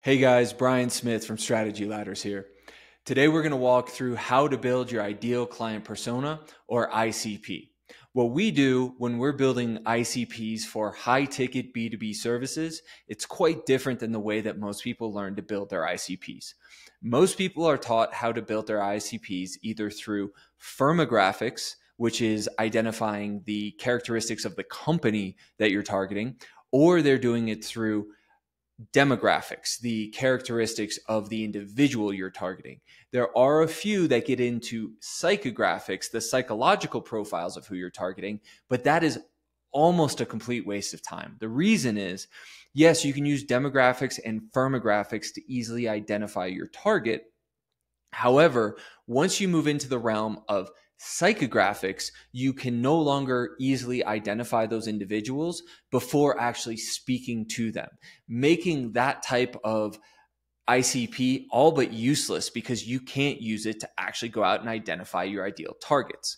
Hey guys, Brian Smith from Strategy Ladders here. Today we're going to walk through how to build your ideal client persona or ICP. What we do when we're building ICPs for high ticket B2B services, it's quite different than the way that most people learn to build their ICPs. Most people are taught how to build their ICPs either through firmographics, which is identifying the characteristics of the company that you're targeting, or they're doing it through demographics, the characteristics of the individual you're targeting. There are a few that get into psychographics, the psychological profiles of who you're targeting, but that is almost a complete waste of time. The reason is, yes, you can use demographics and firmographics to easily identify your target. However, once you move into the realm of psychographics, you can no longer easily identify those individuals before actually speaking to them, making that type of ICP all but useless because you can't use it to actually go out and identify your ideal targets.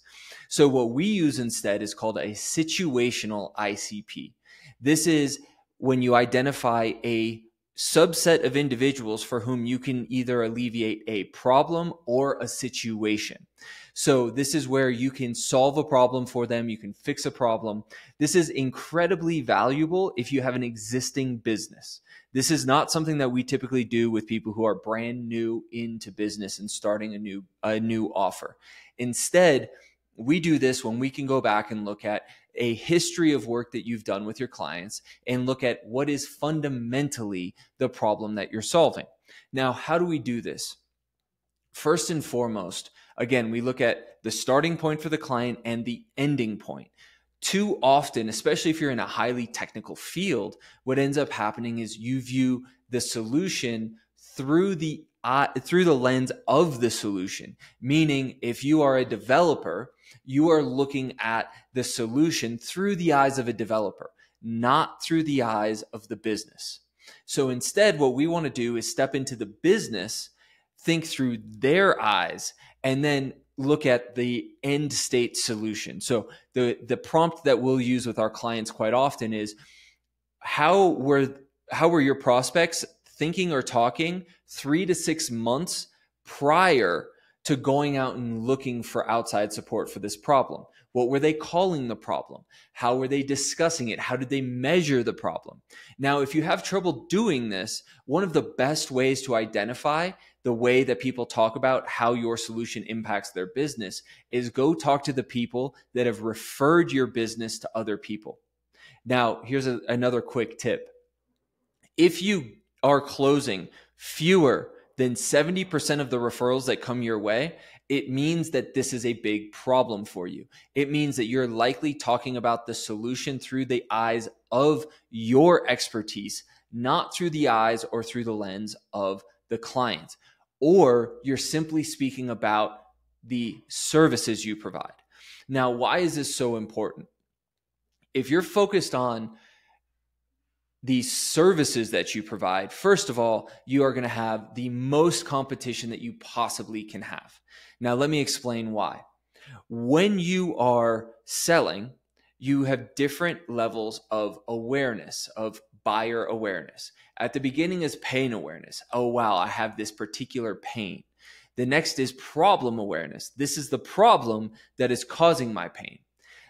So what we use instead is called a situational ICP. This is when you identify a subset of individuals for whom you can either alleviate a problem or a situation. So this is where you can solve a problem for them. You can fix a problem. This is incredibly valuable if you have an existing business. This is not something that we typically do with people who are brand new into business and starting a new offer. Instead, we do this when we can go back and look at a history of work that you've done with your clients and look at what is fundamentally the problem that you're solving. Now, how do we do this? First and foremost, again, we look at the starting point for the client and the ending point. Too often, especially if you're in a highly technical field, what ends up happening is you view the solution through the lens of the solution. Meaning, if you are a developer, you are looking at the solution through the eyes of a developer, not through the eyes of the business. So instead, what we want to do is step into the business, think through their eyes, and then look at the end state solution. So the prompt that we'll use with our clients quite often is, how were your prospects thinking or talking 3 to 6 months prior to going out and looking for outside support for this problem? What were they calling the problem? How were they discussing it? How did they measure the problem? Now, if you have trouble doing this, one of the best ways to identify the way that people talk about how your solution impacts their business is go talk to the people that have referred your business to other people. Now, here's another quick tip. If you are closing fewer than 70% of the referrals that come your way, it means that this is a big problem for you. It means that you're likely talking about the solution through the eyes of your expertise, not through the eyes or through the lens of the client. Or you're simply speaking about the services you provide. Now, why is this so important? If you're focused on the services that you provide, first of all, you are going to have the most competition that you possibly can have. Now, let me explain why. When you are selling, you have different levels of awareness, of buyer awareness. At the beginning is pain awareness. Oh, wow, I have this particular pain. The next is problem awareness. This is the problem that is causing my pain.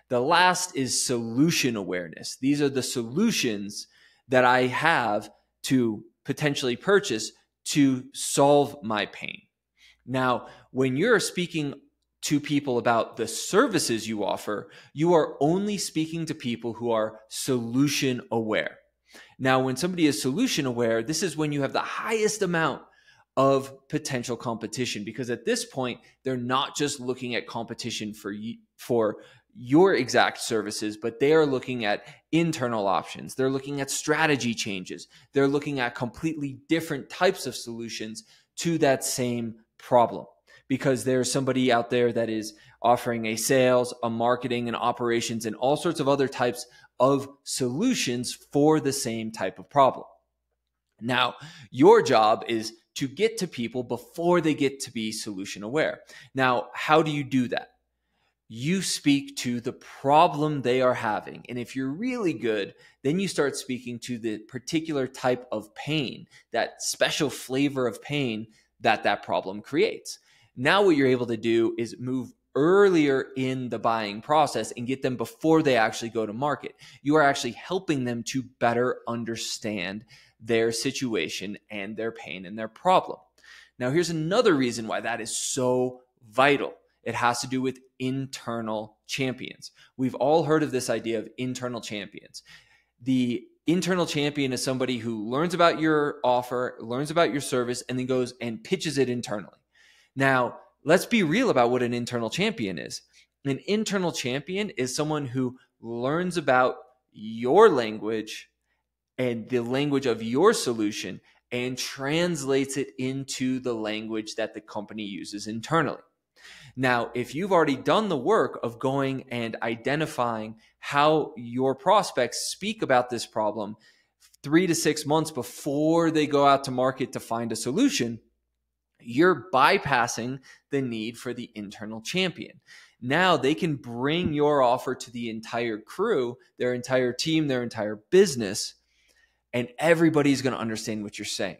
The last is solution awareness. These are the solutions that I have to potentially purchase to solve my pain. Now, when you're speaking to people about the services you offer, you are only speaking to people who are solution aware. Now, when somebody is solution aware, this is when you have the highest amount of potential competition, because at this point, they're not just looking at competition for your exact services, but they are looking at internal options. They're looking at strategy changes. They're looking at completely different types of solutions to that same problem, because there's somebody out there that is offering a sales, a marketing, and operations, and all sorts of other types of solutions for the same type of problem. Now, your job is to get to people before they get to be solution aware. Now, how do you do that? you speak to the problem they are having. And if you're really good, then you start speaking to the particular type of pain, that special flavor of pain that problem creates. Now what you're able to do is move earlier in the buying process and get them before they actually go to market. You are actually helping them to better understand their situation and their pain and their problem. Now, here's another reason why that is so vital. It has to do with internal champions. We've all heard of this idea of internal champions. The internal champion is somebody who learns about your offer, learns about your service, and then goes and pitches it internally. Now, let's be real about what an internal champion is. An internal champion is someone who learns about your language and the language of your solution and translates it into the language that the company uses internally. Now, if you've already done the work of going and identifying how your prospects speak about this problem 3 to 6 months before they go out to market to find a solution, you're bypassing the need for the internal champion. Now they can bring your offer to the entire crew, their entire team, their entire business, and everybody's going to understand what you're saying.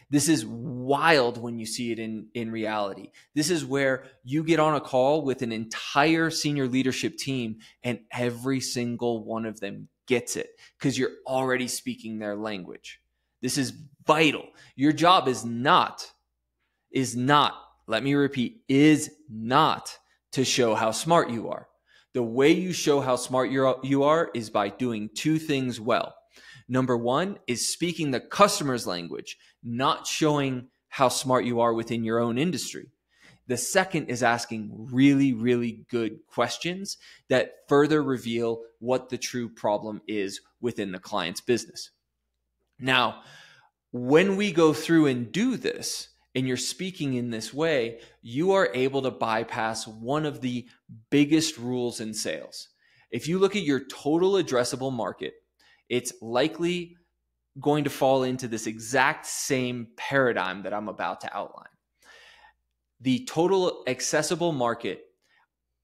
This is wild when you see it in reality. This is where you get on a call with an entire senior leadership team and every single one of them gets it because you're already speaking their language. This is vital. Your job is not, let me repeat, is not to show how smart you are. The way you show how smart you are is by doing two things well. Number one is speaking the customer's language, not showing how smart you are within your own industry. The second is asking really, really good questions that further reveal what the true problem is within the client's business. Now, when we go through and do this, and you're speaking in this way, you are able to bypass one of the biggest rules in sales. If you look at your total addressable market, it's likely going to fall into this exact same paradigm that I'm about to outline. The total accessible market,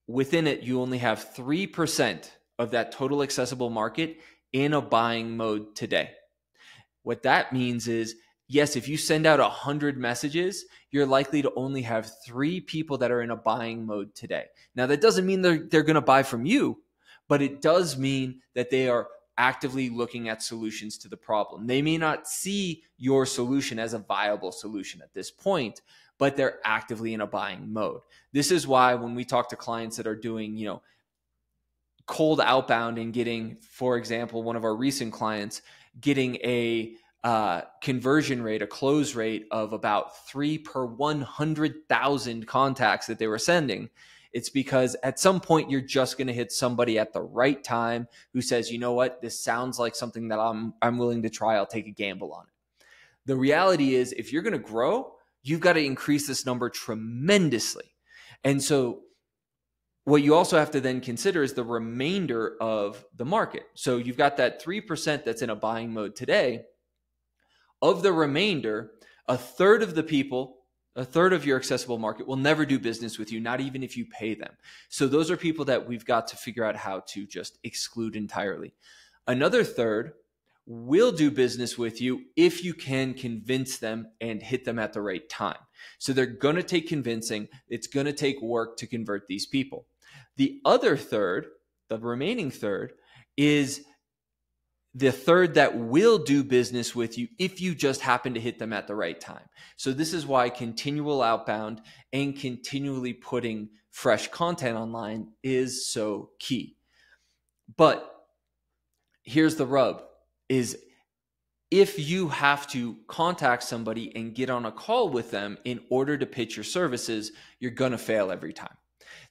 within it, you only have 3% of that total accessible market in a buying mode today. What that means is, yes, if you send out 100 messages, you're likely to only have 3 people that are in a buying mode today. Now, that doesn't mean they're going to buy from you, but it does mean that they are actively looking at solutions to the problem. They may not see your solution as a viable solution at this point, but they're actively in a buying mode. This is why when we talk to clients that are doing, cold outbound and getting, for example, one of our recent clients getting a conversion rate, a close rate of about 3 per 100,000 contacts that they were sending, it's because at some point you're just going to hit somebody at the right time who says, you know what, this sounds like something that I'm willing to try. I'll take a gamble on it. The reality is, if you're going to grow, you've got to increase this number tremendously. And so what you also have to then consider is the remainder of the market. So you've got that 3% that's in a buying mode today. Of the remainder, a third of the people, a third of your accessible market will never do business with you, not even if you pay them. So those are people that we've got to figure out how to just exclude entirely. Another third will do business with you if you can convince them and hit them at the right time. So they're going to take convincing. It's going to take work to convert these people. The other third, the remaining third, is the third that will do business with you if you just happen to hit them at the right time. So this is why continual outbound and continually putting fresh content online is so key. But here's the rub, is if you have to contact somebody and get on a call with them in order to pitch your services, you're going to fail every time.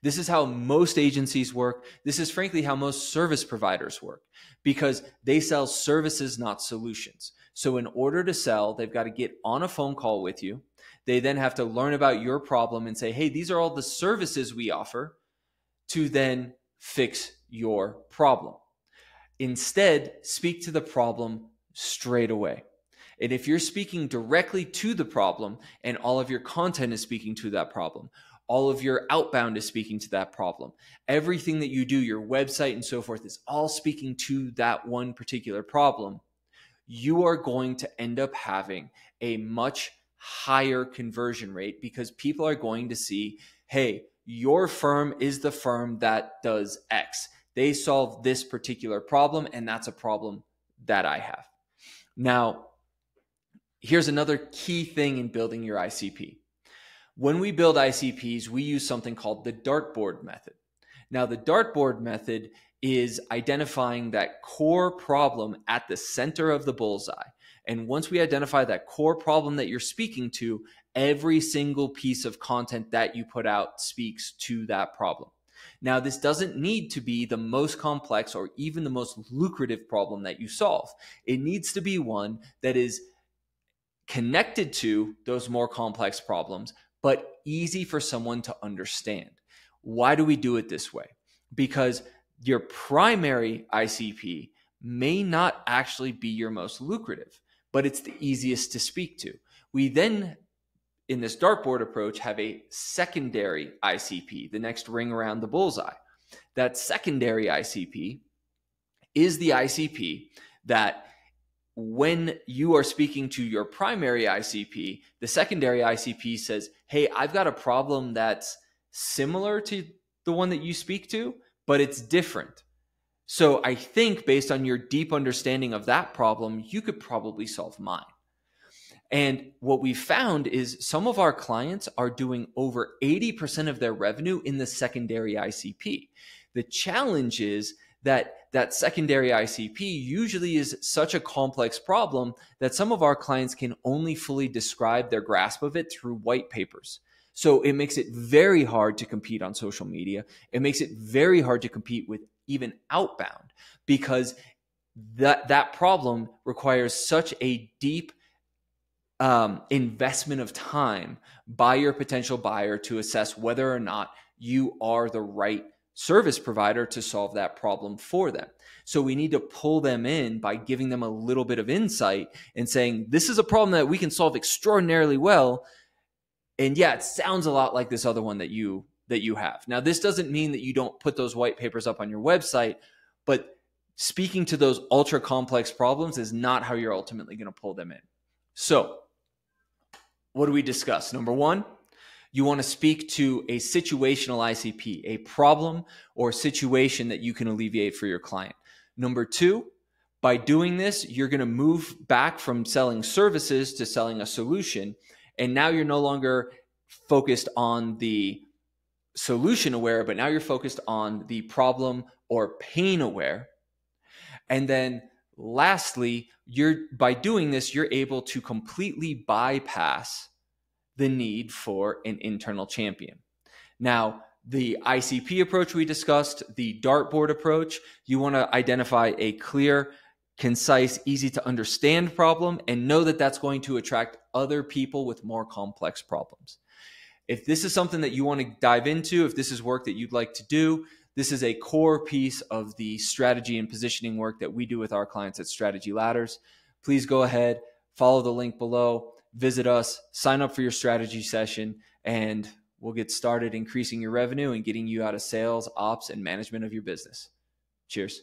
This is how most agencies work. This is frankly how most service providers work, because they sell services, not solutions. So in order to sell, they've got to get on a phone call with you. They then have to learn about your problem and say, hey, these are all the services we offer to then fix your problem. Instead, speak to the problem straight away. And if you're speaking directly to the problem and all of your content is speaking to that problem, All of your outbound is speaking to that problem. Everything that you do, your website and so forth, is all speaking to that one particular problem. You are going to end up having a much higher conversion rate because people are going to see, hey, your firm is the firm that does X. They solve this particular problem, and that's a problem that I have. Now, here's another key thing in building your ICP. When we build ICPs, we use something called the Dartboard method. Now, the Dartboard method is identifying that core problem at the center of the bullseye. And once we identify that core problem that you're speaking to, every single piece of content that you put out speaks to that problem. Now, this doesn't need to be the most complex or even the most lucrative problem that you solve. It needs to be one that is connected to those more complex problems, but easy for someone to understand. Why do we do it this way? Because your primary ICP may not actually be your most lucrative, but it's the easiest to speak to. We then, in this dartboard approach, have a secondary ICP, the next ring around the bullseye. That secondary ICP is the ICP that when you are speaking to your primary ICP, the secondary ICP says, hey, I've got a problem that's similar to the one that you speak to, but it's different. So I think based on your deep understanding of that problem, you could probably solve mine. And what we found is some of our clients are doing over 80% of their revenue in the secondary ICP. The challenge is that that secondary ICP usually is such a complex problem that some of our clients can only fully describe their grasp of it through white papers. So it makes it very hard to compete on social media. It makes it very hard to compete with even outbound because that problem requires such a deep investment of time by your potential buyer to assess whether or not you are the right service provider to solve that problem for them. So we need to pull them in by giving them a little bit of insight and saying, this is a problem that we can solve extraordinarily well. And yeah, it sounds a lot like this other one that you have. Now, this doesn't mean that you don't put those white papers up on your website, but speaking to those ultra complex problems is not how you're ultimately going to pull them in. So what do we discuss? Number one, you want to speak to a situational ICP, a problem or situation that you can alleviate for your client. Number two, by doing this, you're going to move back from selling services to selling a solution. And now you're no longer focused on the solution aware, but now you're focused on the problem or pain aware. And then lastly, by doing this, you're able to completely bypass the need for an internal champion. Now, the ICP approach we discussed, the dartboard approach, you want to identify a clear, concise, easy to understand problem and know that that's going to attract other people with more complex problems. If this is something that you want to dive into, if this is work that you'd like to do, this is a core piece of the strategy and positioning work that we do with our clients at Strategy Ladders. Please go ahead, follow the link below, visit us, sign up for your strategy session, and we'll get started increasing your revenue and getting you out of sales, ops, and management of your business. Cheers.